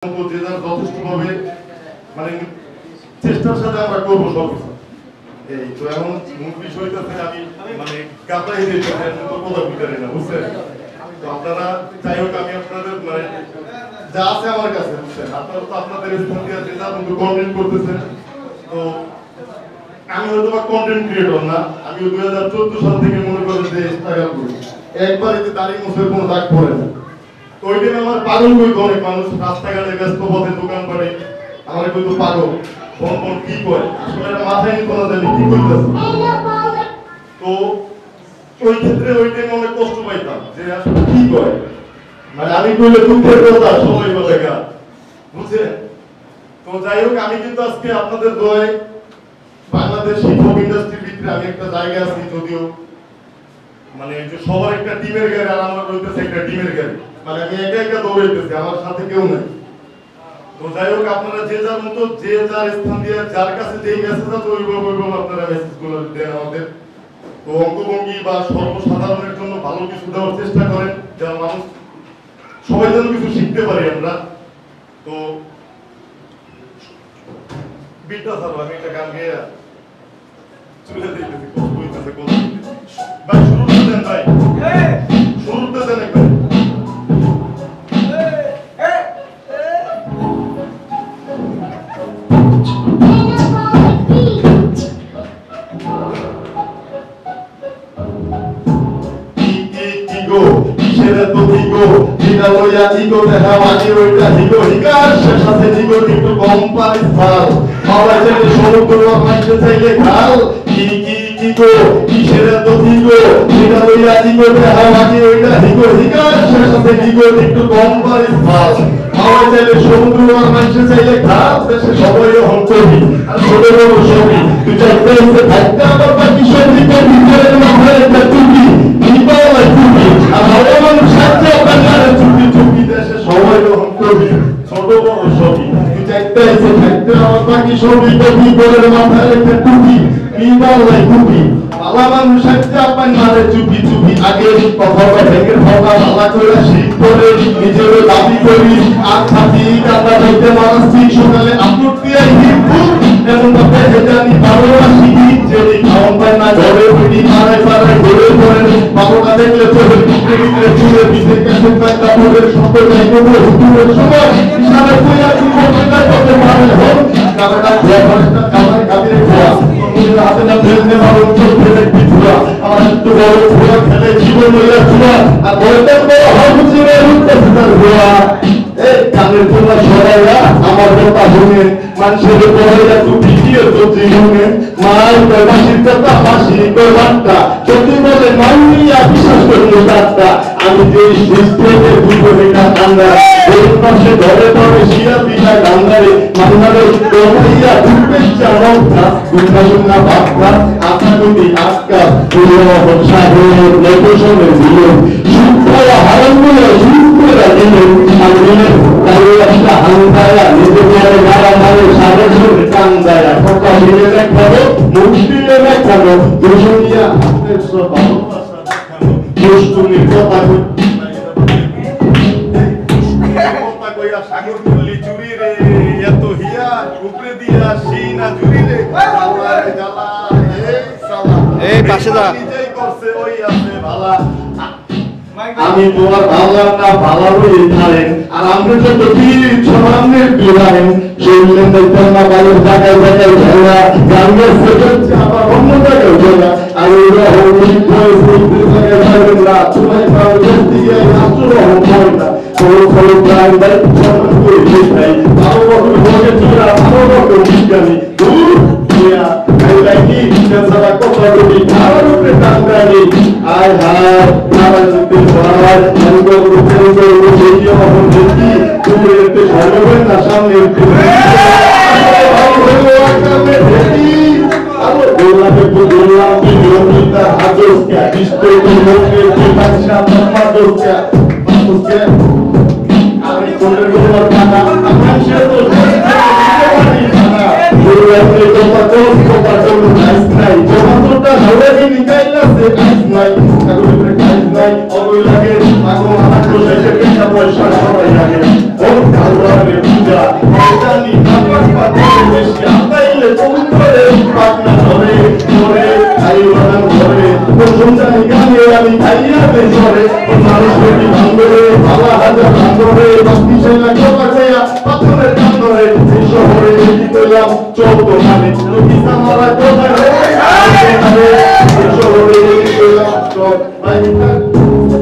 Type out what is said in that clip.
যথেষ্টভাবে মানে চেষ্টার সাথে আমরা করবো সবকিছু। এই তো এমন মূল বিষয়টা থেকে আমি মানে কাটাই দিতে কথা বুঝতে না, বুঝছেন? তো আপনারা যাই হোক, আমি আপনাদের মানে যা আছে আমার কাছে, বুঝছেন, আপনারা তো আপনাদের স্থান দিয়ে যে যা কিন্তু কন্টেন্ট করতেছেন। তো আমি হয়তো বা কন্টেন্ট ক্রিয়েটর না, আমি 2014 সাল থেকে মনে করেন যে স্ট্রাগল করি, একবার এতে দাড়ি মুছের কোনো দাগ পড়ে না। তো ওই টাইমে আমার পাগল কই অনেক মানুষ, রাস্তাঘাটে ব্যস্ত পথে দোকান পাড়ে আমার কিন্তু পাগল কোন কি করে, আসলে এটা মাথায় নিতে না জানি কি কইতেছে। তো ওই ক্ষেত্রে ওই টাইমে অনেক কষ্ট পাইতাম যে আসলে কি করে, মানে আমি কইলে দুঃখের কথা সবাই বলে গা, বুঝছেন? তো যাই হোক, আমি কিন্তু আজকে আপনাদের দোয়ায় বাংলাদেশ হিপ-হপ ইন্ডাস্ট্রির ভিতরে আমি একটা জায়গা আছি, যদিও মানে যে সবার একটা টিমের গাড়ি আর আমার রইতেছে একটা টিমের গাড়ি, মানে আমি একা একা দৌড়াইতেছি, আমার সাথে কেউ নাই। তো যাই হোক, আপনারা যে যার মতো যে যার স্থান দিয়ে যার কাছে যেই মেসেজ আছে ওইভাবে আপনারা মেসেজগুলো দেন আমাদের। তো অঙ্গভঙ্গি বা সর্বসাধারণের জন্য ভালো কিছু দেওয়ার চেষ্টা করেন, যেন মানুষ সবাই যেন কিছু শিখতে পারি আমরা। তো বিটটা স্যার আমি একটা গান গেয়ে চলে দিতেছি, কষ্ট হইতেছে কষ্ট হইতেছে ভাই, শুরুতে দেন ভাই, শুরুতে দেন একবার। আমি যে সিস্টেমে দুপুরিটা ঠান্ডা ওই পাশে ধরে ধরে শিয়া পিঠা গান্ধারে মান্নারে তোমাইয়া দুপের চারটা গুণা বাপরা আপনা তুমি আজকা পুরো সাগর লোকেশনে দিল সুপ্রয়া হারাঙ্গুলো সুপ্রয়া দিল সাগরে তাই একটা হাঙ্গায়া নিজে করে গাড়া মারে সাগর সরে কান্দায়া ঠকা হিলে দেখাবো মুষ্টিলে দেখাবো দুনিয়া হাতের সব ভালোবাসা দেখাবো দুষ্টুমির কথা কইয়া সাগর তুলি চুরি রে এত হিয়া উপরে দিয়া সিনা জুরি রে আল্লাহ রে জ্বালা এই সালা এই পাশে দা নিজেই করছে ওই আছে ভালা আমি তোমার ভালো না ভালো হয়ে থাকেন আর আমরা যত বীর ছড়ানের বিরান শুনলেন দেখতেন না বাইরে জায়গায় জায়গায় খেলা গাঙ্গের সেটা আবার অন্য জায়গায় খেলা আর ওরা হলি হয়েছে জায়গায় যাবেন না তোমায় পাওয়া দিয়ে রাষ্ট্র হয় না কোনো কোনো প্রাণ দেয় সমান করে দেখাই ভালো বছর ভোগে চোরা ভালো বছর বিজ্ঞানী দূর দিয়া লাইকি সারা কথা বলি ভালো রূপে টাঙ্গানি আয় হায় নারা যেতে পার মঙ্গল রূপে সেই অহন দেখি তুমি এতে সরবে না সামনে গোলাপে গোলাপ বিরোধিতা হাজোস্কা বিস্তে গোলকে বিপাশা মাদোস্কা মাদোস্কা আমি কোনের গোলাপ খানা আমার সে তো গোলাপে কথা চল নাইস নাই জমাতটা হলে নিকাইলা সে নাইস নাই কারণে নাইস নাই অবই লাগে আগো আমার তো শেষে পয়সা সবাই লাগে ও ভালো লাগে যা জানি আমার পাতে বেশি আতাইলে তুমি করে পাকনা ধরে ধরে খাইওয়ালা ধরে প্রথম জানি গানে আমি খাইয়া দে ধরে মানুষ বেটি ভাঙরে ভালা হাজার ভাঙরে বাকি সেনা কথা কইয়া পাথরের কান ধরে এই শহরে দেখি পেলাম চৌদ্দ মানে নদী সামারা কোথায় রে এই শহরে দেখি পেলাম চৌদ্দ